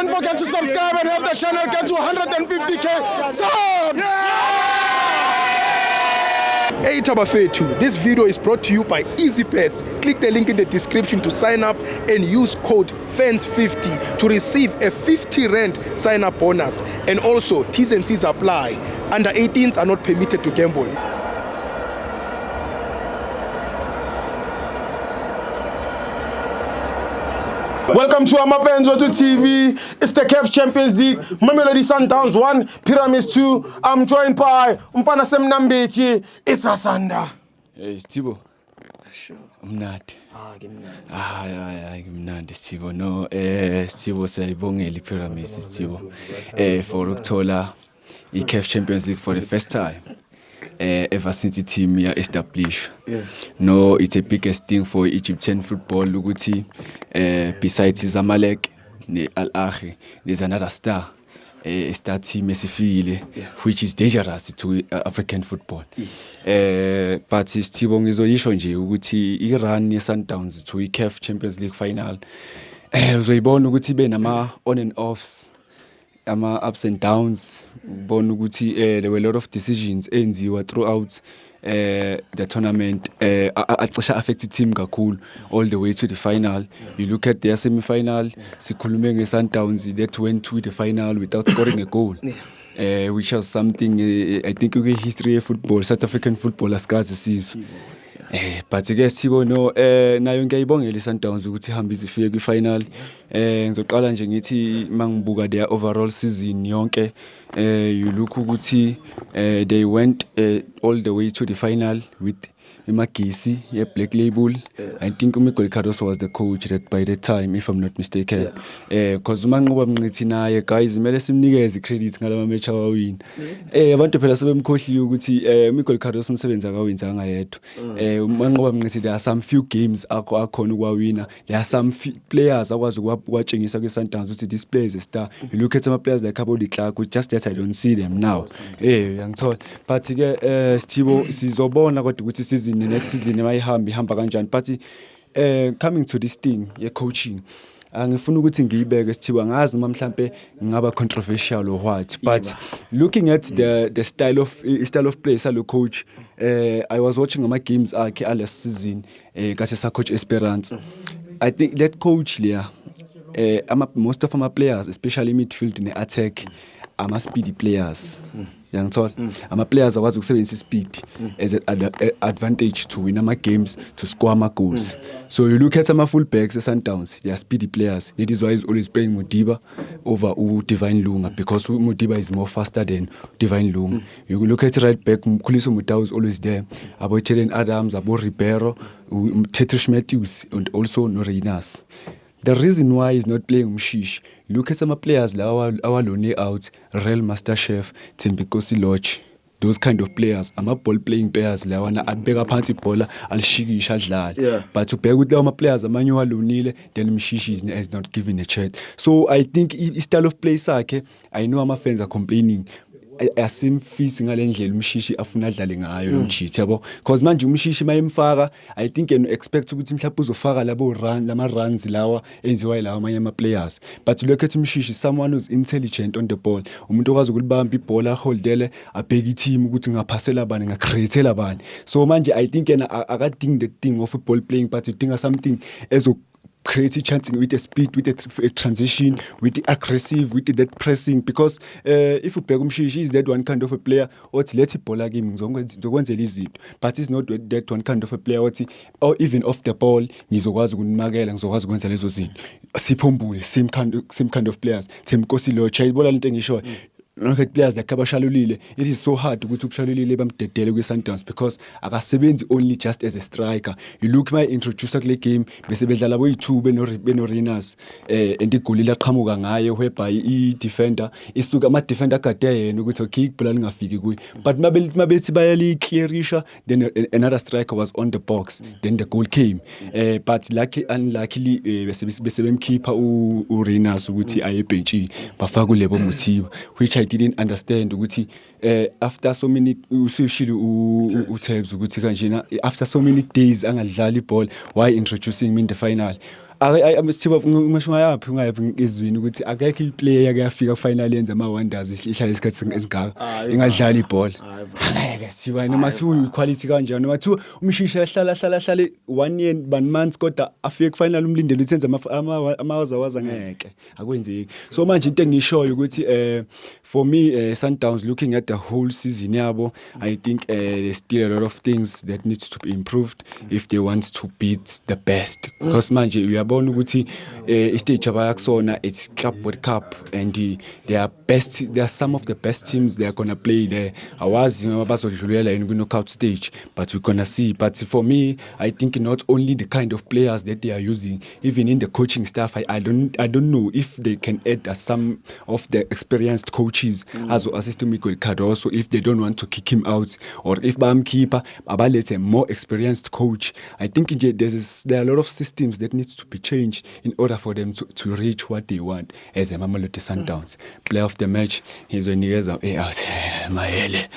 don't forget to subscribe and help the channel get to 150k subs. Hey Tabafetu, this video is brought to you by EasyPets. Click the link in the description to sign up and use code FANS50 to receive a 50 rand sign up bonus. And also, T's and C's apply. Under 18s are not permitted to gamble. Welcome to Amafans Auto TV. It's the CAF Champions League. Mamelodi Sundowns 1, Pyramids 2. I'm joined by Mfana Semnambeti. It's Asanda. Hey, Stibo. Sure. Mnandi. Gimnandi. Gimnandi Stibo. No, Stibo sayibongela Pyramids Stibo. For ukuthola i-CAF Champions League for the first time. Ever since the team is established. Yeah. No, it's the biggest thing for Egyptian football. Luguti, besides Zamalek, Al Ahly, there's another star. A star team which is dangerous to African football. Yes. But Stibong is nje ukuthi Iran Sundowns to CAF Champions League final. Uzoyibona ukuthi benama on and offs, ama ups and downs. Bona ukuthi there were a lot of decisions enziwa throughout the tournament acisha affected team kakhulu all the way to the final. You look at their semi-final, sikhulume nge-Sundowns that went to the final without scoring a goal. Which was something I think in history of football, South African football asikaze sizwe. But I guess Sibo no nayo ngiyayibongela iSundowns ukuthi ihamba izifike kwi-final. Ngizoqala nje ngithi mangibuka their overall season yonke, you look ukuthi they went all the way to the final with Magisi, Black Label. I think Miguel Cardoso was the coach that by the time, if I'm not mistaken. Because mangoba mngithi naye guys kumele simnikeze credit ngalama match awawina. Abantu phela sebemkhohliwe ukuthi Miguel Cardoso umsebenzi akawenza ngayedwa. Mangoba mngithi there are some few games akhona ukwawina. There are some players akwazi ukwatshengisa kwi-Sundowns ukuthi this player is a star. You look at some players like Abodi Clark, just that I don't see them now. Ngiyangithola. But ke Stibo sizobona kodwa ukuthi season the next season ihamba kanjani. But coming to this thing coaching, angifuna ukuthi ngiyibeke Sithiwa ngazi noma mhlambe ngaba controversial or what, but looking at the style of play salo coach, I was watching ama games akhe last season kase sa coach Esperance. I think that coach there most of my players, especially midfield in the attack, are speedy players. Yangithola ama players akwazi ukusebenzisa speed as an advantage to win ama games, to score ama goals. So you look at some full backs Sundowns, they are speedy players. That is why he's always playing Modiba over Divine Lunga, because Modiba is more faster than Divine Lunga. You look at right back, Mkhuliso Mutau is always there. About Chelen Adams, about Ribeiro, Tetrish Matthews, and also Norinas. The reason why he's not playing Mshish, look at some players like our Lone out, Real Master Chef, Tembikosi Lodge. Those kind of players, I'm a ball playing players like one at bigger panty baller, I'll shigi shadlad. But to pair with them players, Emmanuel Lunile, then Mshishi is not given a chance. So I think his style of play, I know my fans are complaining. Asimfisi ngalendlela umshishi afuna adlale ngayo nomchithi yabo, because manje umshishi mayemfaka I think and expect ukuthi mhlawumbe uzofaka lama runs lawa enziwa lawa amanye ama players. But look at umshishi, someone who's intelligent on the ball, umuntu okwazi ukulibamba ibhola holdele abheka team ukuthi ngaphasela bani ngacreatela bani. So manje I think and akading the thing of football playing, but you think something ezo create a chance with the speed, with the transition, with the aggressive, with that pressing. Because if you peg Mshishi is that one kind of a player, or let it ball game, but it's not that one kind of a player, or even off the ball, same kind of players. Tim Kosilo, Chai Bola Sure. Players like Kabashalulile, it is so hard to go to Shalulile bamdedele kwi-Sundowns because akasebenzi only just as a striker. You look my introducer kule game besebedlala boyi-2 beno-Renas and igoli laqhamuka ngayo whereby i-defender isuka ama-defender akade yena ukuthi okay ibhola lingafiki kuye, but mabethi bayali-clearisha, then another striker was on the box, then the goal came. But unluckily besebemkhipha u-Renas ukuthi aye ebhentshini bafaka uLebo Mothiba, which I didn't understand ukuthi after so many usushilo uTebs ukuthi kanjena after so many days angadlali iball, why introducing me in the final? Sithiba ngisho ngayaphi izwini ukuthi akekho iplayer kuyafika kufinal yenza ama wonders ihlala isikhathi esingaka ingadlala ibhola. Angeke Sithiba noma siwu quality kanjani noma thiwa umshisha hlala 1 year 1 month kodwa afike kufinal umlindele uthenza amawaza ngeke akwenzeki. So manje into engishoyo ukuthi for me Sundowns looking at the whole season yabo, I think there's still a lot of things that needs to be improved if they want to beat the best. Because manje uyabona ukuthi istage abayakusona it's Club World Cup and they are some of the best teams they are gonna play there. Awazi ngoba bazodlulela in knockout stage, but we're gonna see. But for me, I think not only the kind of players that they are using, even in the coaching staff, I don't know if they can add some of the experienced coaches as well as Miguel Cardoso if they don't want to kick him out, or if Bamkeeper abalete a more experienced coach. I think there are a lot of systems that needs to be changed in order for them to reach what they want as a Mamelodi Sundowns. Player of the match, he's when he out Mahele.